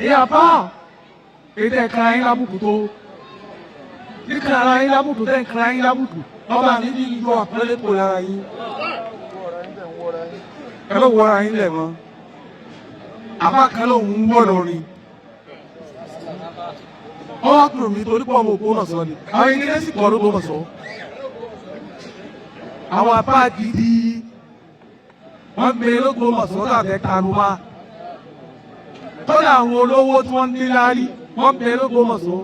èyí àbá ètò ẹ̀ka yín lábùkù tó kíkà ara yín lábùkù tẹ̀ ẹ̀ka yín lábùkù ọba mi ní ìlú àpẹẹrẹ kò lára yín ẹ ló wọra yín lẹ̀ mọ́ àbá kan lòun ń gbọ́dọ̀ rí ọ wá kúrò mi torí pọ̀ ọmọ òkú náà sọ ni àwọn ìdílé sì pọ̀ ló bọ́ sọ àwọn apá gidi wọ́n gbé lóko mọ̀sọ́ tàbí kanu wa kọ́dà àwọn olówó tí wọ́n ní láárí wọ́n gbé lóko mọ̀sọ́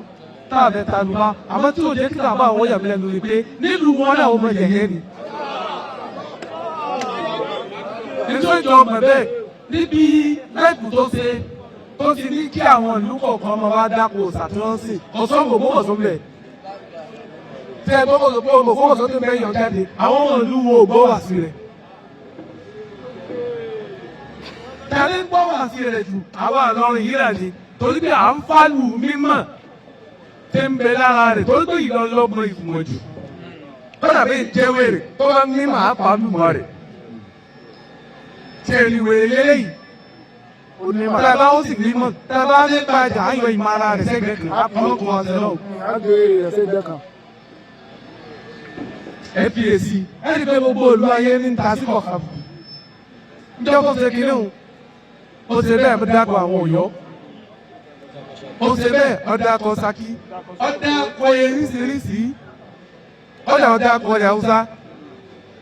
tàbí kanu wa àmọ́ tí ò jẹ́ kí tàbá àwọn yàgbé lẹ́nu rí pé nílùú wọn náà ọmọ yẹ̀yẹ́ ni. nítorí ìjọ ọmọ bẹ́ẹ̀ níbi lẹ́kùn tó ṣe tó ti ní kí àwọn ìlú kọ̀ọ̀kan ọmọ wa dáko ṣàtúnṣe ọ̀sán kò mọ̀ sọ́ bẹ̀. tẹ́ ẹ gbọ́dọ̀ pé olùkọ́mọ̀sọ́ tó mẹ́yìn ọ̀jáde àwọn ọmọ ìlú wo ò gbọ́ wà sí rẹ̀. tẹ̀lé ń gbọ́ wà sí rẹ̀ jù àwa Ìlọrin yìí rẹ̀ ni torí pé à ń fálù mímọ̀ tẹ́ ń bẹ lára rẹ̀ torí pé Ìlọrin lọ́mọ ìfùmọ̀ jù. ó dàbí ìjẹ́wèrè tó bá ní màá pàlù mọ́ rẹ̀. tẹ̀lé wèrè lélẹ́yìí. tẹ́ bá ó sì mímọ̀ tẹ́ bá ní gbajà ayọ̀ ìmọ̀ ara rẹ̀ sẹ́gbẹ̀ẹ́ kan á kọ́ ọkọ̀ ọ̀sẹ̀ náà. ẹ fi èsì ẹ ti pé gbogbo olú ayé ní ta sí kọ̀ọ̀kan. ǹjẹ́ kó ṣe kiri òun ó ṣe bẹ́ẹ̀ ó dákọ̀ àwọn Ọ̀yọ́ ó ṣe bẹ́ẹ̀ ó dákọ̀ Ṣakí ó dákọ̀ eríṣiríṣi ó dákọ̀ ilẹ̀ Haúsá.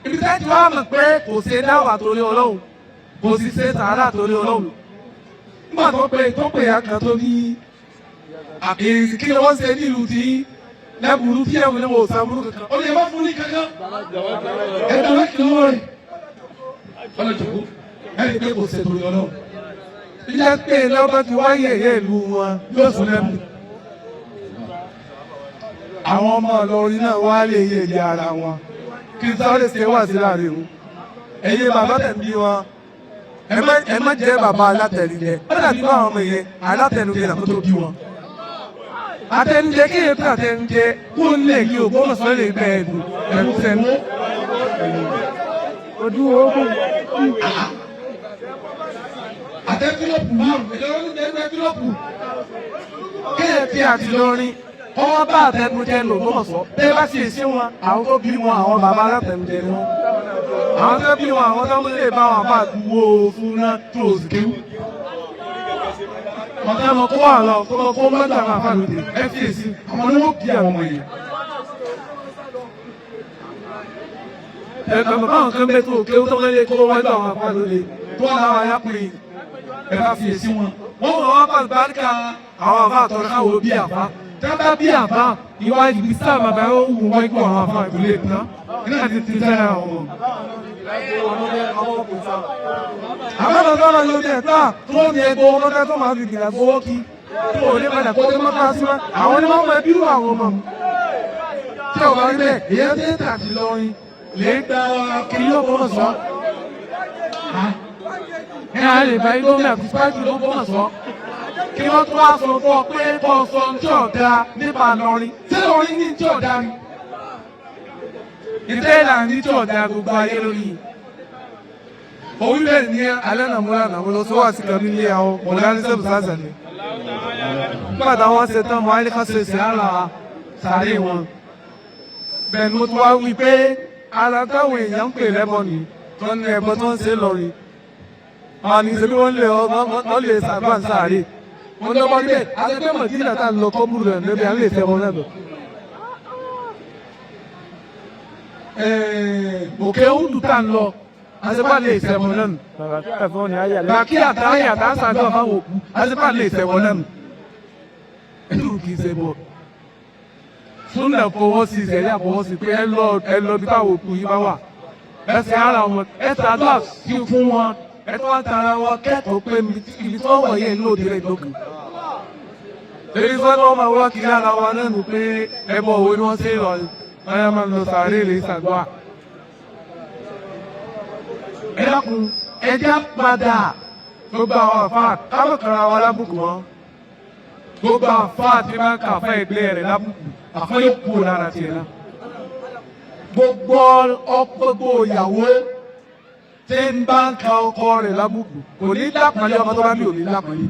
ibi tẹ́ ti wá mọ̀ pé kò ṣe dáwà torí Ọlọ́run kò sì ṣe sàárà torí Ọlọ́run. nígbà tó pè ya kan tó ní àkèésí kí ni wọ́n ṣe nílùú tí lẹ́bùrú tí ẹ̀wọ̀n náà wò sàbúrú kankan ó lè má fún ní kankan ẹ̀dá wá kí wọ́n rẹ̀ ọlọ́jọ̀kú ẹ̀rí pé kò ṣètò ìyọ́nà ilé pé lọ́bọ̀ ti wáyé ẹ̀yẹ ìlú wọn yóò fún lẹ́bù àwọn ọmọ Ìlọrin náà wá lè yé èdè ara wọn kí n sáré ṣe wà sí láàrin wọn ẹ̀yẹ bàbá tẹ̀lé wọn ẹ má jẹ́ bàbá alátẹnujẹ ó dàbí bá àwọn ọmọ yẹn alátẹnujẹ làwọn tó bí wọn àtẹnujẹ kí èyí pé àtẹnujẹ kó ń lè kí Ògbómọ̀ṣọ́ lè bẹ ẹ̀dùn ẹ̀rù fẹ́mi ojú ogun àtẹ́fílọ́pù márùn-ún Ìlọrin àtẹ́fílọ́pù kéèké àti Ìlọrin ọwọ́ bá àtẹnujẹ lò Ògbómọ̀ṣọ́ bẹ́ẹ̀ bá ṣe ṣé wọn àwọn tó bí wọn àwọn bàbá alátẹnujẹ ni wọn àwọn tó bí wọn àwọn tó ń lè bá wọn bá dúró fún náà tó o sì kéwù ọ̀tá ọmọ kó wà lọ kó mọ́tò àwọn àfàlùdè ẹ fi èsì àwọn onímọ̀ bí àwọn ọmọ yìí. ẹ̀gbọ́n báwọn kan bẹ́ẹ̀ tó kéwù tó lé kó wọ́n àwọn àfàlùdè tó wà láwọn ayápẹ́ ẹ bá fi èsì wọn. wọ́n wọ́n wá pàṣẹ báríkà àwọn àfa àtọ́rọ́ káwọ́ bí àfa tẹ́tà bí àfa ìwà ìgbésà bàbá ó wù wọ́n ikú àwọn àfa ìbílẹ̀ ìpínlẹ̀ nígbà tí ti sẹ́ra àwọn. àbẹ̀bẹ̀ sọ̀rọ̀ yóò dẹ̀ tá tó ní ẹgbẹ́ owó lọ́dẹ tó máa fi gbìyà gbowó kí tó ò ní padà kó dé mọ́tà sí wa àwọn onímọ̀ ọmọ ẹbí rú àwọn ọmọ mi. tí ọ̀gá rí bẹ́ẹ̀ èyí ti ń tàbí lọ́rin lè gba kiri yóò bọ́ sọ. ẹ á lè bá igbó mẹ́rin sípájú ló bọ́ sọ. kí wọ́n tún wá sọ fún ọ pé kò sọ ní tí ọ̀dà nípa lọ́rin tí lọ́rin ní tí ọ̀dà ni. ìfẹ́ ìlànà ní tí ọ̀dà gbogbo ayé lórí orílẹ̀ ní alẹ́ nàmúlá nàmúlá tó wà sí kan nílé àwọn mọ̀lẹ́ni sẹ́bù sáàsà ni. nígbà táwọn ṣe tán mọ́ ayé kan ṣe ṣe ara sàárè wọn. bẹ́ẹ̀ ni mo tún wá wí pé ara táwọn èèyàn ń pè lẹ́bọ̀ ni tó ní ẹbọ tó ń ṣe lọ́rin. àwọn ní ìṣẹ́bí wọ́n lè sàgbà ń sàárè. wọ́n lọ́wọ́ níbẹ̀ àtẹ́gbẹ́ mọ̀tínà tá à ń lọ kọ́ múlò rẹ̀ níbi à ń lè fẹ́ wọn náà bẹ̀. òkè òǹdù tá à ń lọ asepa lè sẹ̀wọ̀n lẹ́nu. Bàkí àtàrí àtàsàdọ̀ máa wò kú, asepa lè sẹ̀wọ̀n lẹ́nu. Ẹlú kìí ṣe bọ̀. Súnlẹ̀ fọwọ́ sí ìṣẹ̀lẹ̀ àfọwọ́ sí pé ẹ lọ bí táwọn òkú yìí bá wà. Ẹsẹ̀ ara wọn, ẹ ṣàdúrà kí fún wọn, ẹ tó wá tara wọn kẹ́kọ̀ọ́ pé ibi tó wọ̀ yẹn ló dirẹ̀ ìdókè. Èyí sọ́dọ̀ wọn máa wá kiri ara wọn lẹ́nu pé ẹbọ òwe ni wọ́n ṣe lọ, ẹ máa lọ sàárè lè ṣàdúrà. Ẹ dákun ẹjẹ́ padà gbogbo àwọn àfa kábọ̀kàrà wa lábùkù wọn gbogbo àfa tí máa ń kà fún ẹgbẹ́ rẹ̀ lábùkù àfọ́ yóò kú lára tiẹ̀ náà. Gbogbo ìyàwó tí ń bá ń ka ọkọ rẹ̀ lábùkù kò ní lápàlẹ́ ọmọ tó bá bí ò ní lápàlẹ́.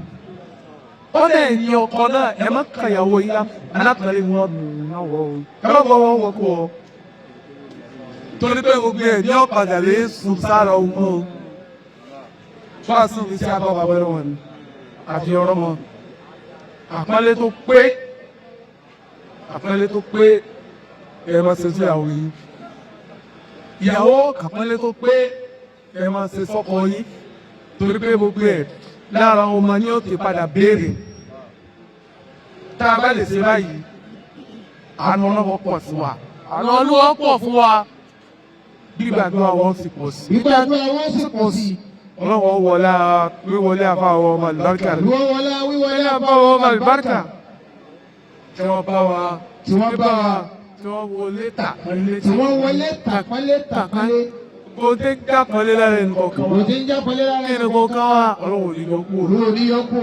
ó dẹ̀ ní ọkọ náà ẹ má kàyàwó yín lá alákàlẹ̀ wọn náà wọ̀ ọ́ ẹ má bọ̀ wọ́n wọ̀ kú ọ. torí pé gbogbo ẹ̀ ní ọ̀padà lè sùn sára ọmọ o tó a sùn ní sí abọ́ bàbá rẹ̀ wọn ni àfi ọ̀rọ̀ mọ́ àpọ́nlé tó pé ẹ máa ṣe sí ìyàwó yín ìyàwó àpọ́nlé tó pé ẹ máa ṣe sọ́kọ yín torí pé gbogbo ẹ̀ lára ọmọ ní ó ti padà béèrè tá a bá lè ṣe báyìí àánú ọlọ́wọ́ pọ̀ sí wa àánú ọlọ́wọ́ pọ̀ fún wa gbígbàdúrà wọn sì pọ̀ sí. gbígbàdúrà wọn sì pọ̀ sí. ọlọ́wọ́ wọlé wíwọlé àfáwọ́ ọmọ àlùbáríkà rẹ̀. wíwọlé àfáwọ́ ọmọ àlùbáríkà tí wọ́n bá wa tí wọ́n wọlé tàpálé. Kò tí ń jápọ̀lé lára ẹnì kọ̀ọ̀kan wa. Kí ni kọ̀ọ̀kan wa? Ọlọ́run ò ní yọ kú.